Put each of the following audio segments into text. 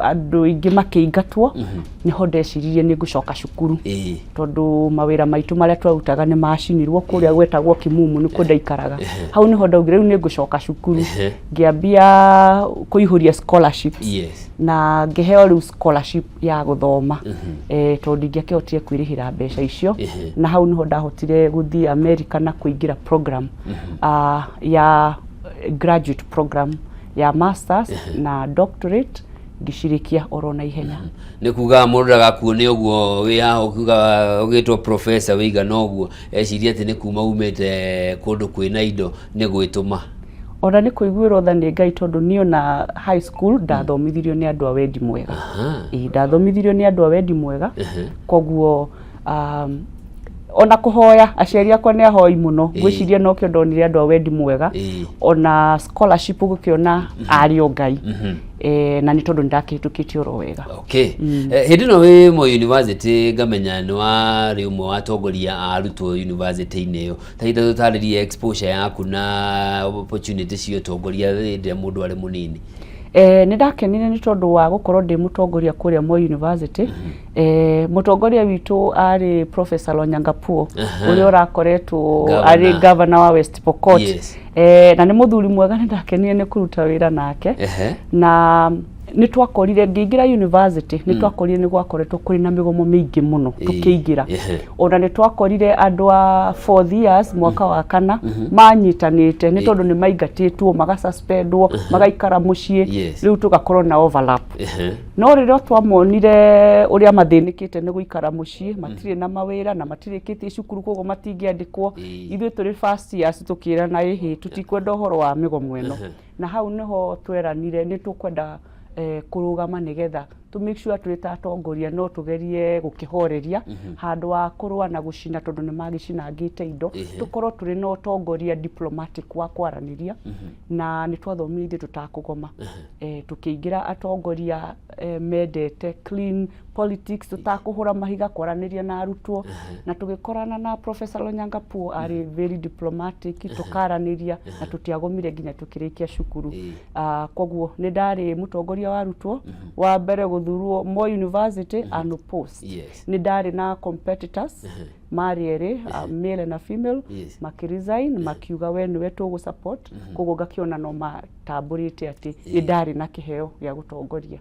andu ingi makiingatwo niho ndeciririe ni ngucoka cukuru tondu mawira maitu maria twarutaga ni macinirwo kuria gwetagwo Kimumu ni ku ndaikaraga hau niho ndaugire riu ni ngucoka cukuru ngiambia kuihuria scholarship na ngiheo riu scholarship ya guthoma tondu ngiakihotire kwirihira mbeca icio na hau niho ndahotire guthii America na kuingira program ya graduate program ya masters na doctorate ngishirikia orona ihenya ni kuga mundu agakuone uguo wi haho kuga ugitwo professor wiga noguo eciria ati ni kuma umete kundu kwina indo ni gwituma ona ni kuiguirwo tha ni Ngai tondu nio na high school ndathomithirio ni andu a wendi mwega ndathomithirio ni andu a wendi mwega koguo ona kuhoya aciari akwa ni ahoi muno gwiciria no kio ndonire andu a wendi mwega ona scholarship gukiona ario Ngai na ni tondu ndakihitukitie oro wega hindi no wi mo university ngamenya ni wari umwe watongoria arutwo university ine yo taita tutaririe exposure yaku na opportunity cio tongoria ndi mundu ari munini ni ndakenire ni tondu wa gukorwo ndi mutongoria kuria Moi University mutongoria witu ari Professor Lonyangapuo uria urakoretwo ari governor wa West Pokot na ni muthuri mwega ni ndakenire ni kuruta wira nake na ni twakorire ngiingira university ni twakorire ni gwakoretwo kuri na migomo mingi muno tukiingira ona ni twakorire andu a 4th years mwaka wa kana manyitanite ni tondu ni maingatitwo magasuspendwo magaikara mucii riu tugakorwo na overlap no ririo twamonire uria mathinikite ni guikara mucii matire na mawira na matirikite cukuru kogo matingiandikwo ithuĩ turi first years tukira na ihi tutikwenda uhoro wa migomo eno na hau niho tweranire ni tukwenda kurugama nigetha to make sure turita atongoria no tugerie gukihoreria handu wa kurwa na gucina tondu ni magicinangite indo tukorwo turi no tongoria diplomatic wa kwaraniria na ni twathomirie tutakugoma tukiingira atongoria mendete clean politics tutakuhura mahiga kwaraniria na arutwo na tugikorana na Professor Lonyangapuo ari very diplomatic tukaraniria na tutiagomire nginya tukirikia cukuru koguo ni ndari mutongoria wa arutwo wa mbere guthurwo Moi University and post ni ndari na competitors mariere male na female makiresign makiuga we niwe tugu support koguo ngakiona no matamburite ati ni ndari na kiheo ya gutongoria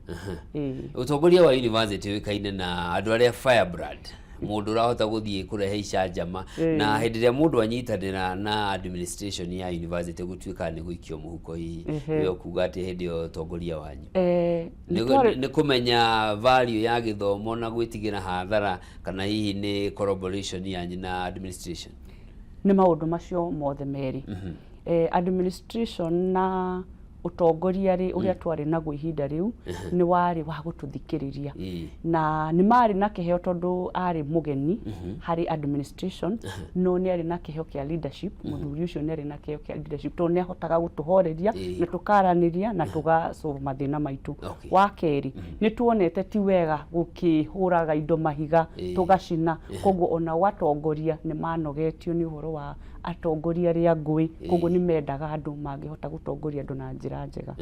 utongoria wa university wikaine na andu aria firebrand mundu rahota guthie kurehe icanjama na hindi ria mundu anyitanira na administration ya university gutuika ni guikio muhuko hihi yo kuga ati hindi yo tongoria wanyu ni kumenya value ya githomo na gwitigira hathara kana hihi ni collaboration yanyu na administration ni maundu macio mothe meri administration na utongoria ri uria twari naguo ihinda riu ni wari wa gututhikiriria na ni mari na kiheo tondu ari mugeni hari administration no ni ari na kiheo kia leadership muthuri ucio ni ari na kiheo kia leadership to ni ahotaga gutuhoreria na tukaraniria na tugasolve mathina maitu wa keri ni tuonete ti wega gukihuraga indo mahiga tugacina koguo ona watongoria ni manogetio ni uhoro wa atongoria ria ngui koguo ni mendaga andu mangihota gutongoria andu na njira njega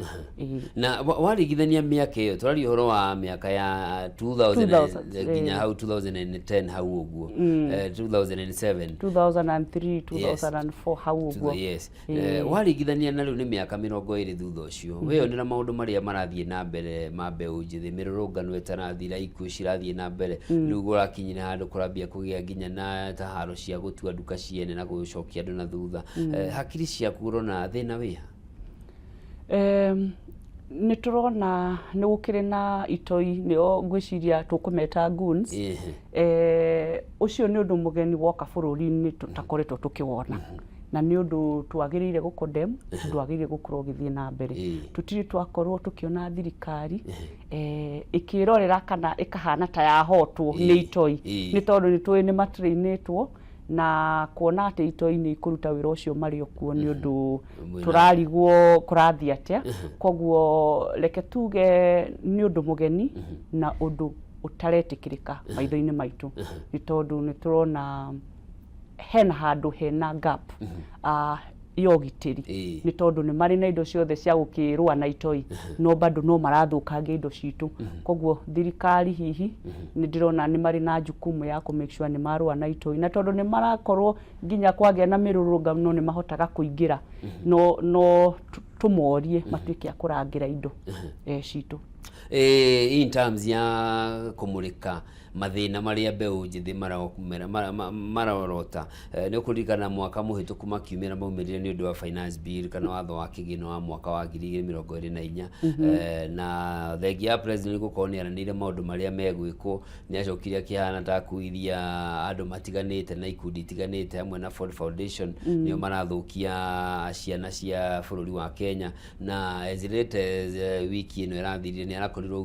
na warigithania miaka iyo turari uhoro wa miaka ya 2000 ginya hau 2010 hau uguo 2007 2003 2004 hau uguo warigithania na riu ni miaka 20 thutha ucio we ndira maundu maria marathie na mbere mambeu njithi mirurungano etanathira ikuo cirathie na mbere riu gurakinyira handu kurambia kugia ginya na taharo cia gutua nduka ciene na gucokia andu na thutha hakiri ciaku urona thina wiha ni turona ni gukire na itoi nio ngwiciria tukumeta goons ucio ni undu mugeni woka bururi-ini tutakoretwo tukiwona na ni undu twagiriire gukondem ndwagiriire gukorwo githie na mbere tutiri twakorwo tukiona thirikari ikirorera kana ikahana ta yahotwo ni itoi ni tondu ni twi ni matrainitwo na kuona ati itoi ni ikuruta wira ucio mari okuo ni undu turarigwo kurathia atia koguo reke tuge ni undu mugeni na undu utaretikirika maitho-ini maitu ni tondu ni turona hena handu hena gap yo gitiri ni tondu ni mari na indo ciothe cia gukirua na itoi no bado no marathukangia indo citu koguo thirikari hihi ni ndirona ni mari na jukumu ya ku make sure ni marua na itoi na tondu ni marakorwo nginya kwagĩa na mirurungano ni mahotaga kuingira no tumorie matuike akurangira indo citu in terms ya kumurika mathina maria mbeu njithi marorota ni kurikana mwaka muhituku makiumira maumirire ni undu wa finance bill kana watho wa kigino wa mwaka wa 2024 na thengia president gukorwo ni aranire maundu maria megwikwo ni acokiria kihana ta kuithia andu matiganite na ikundi tiganite hamwe na Ford Foundation nio marathukia ciana cia bururi wa Kenya na ezirete wiki ino irathirire ni arakorirwo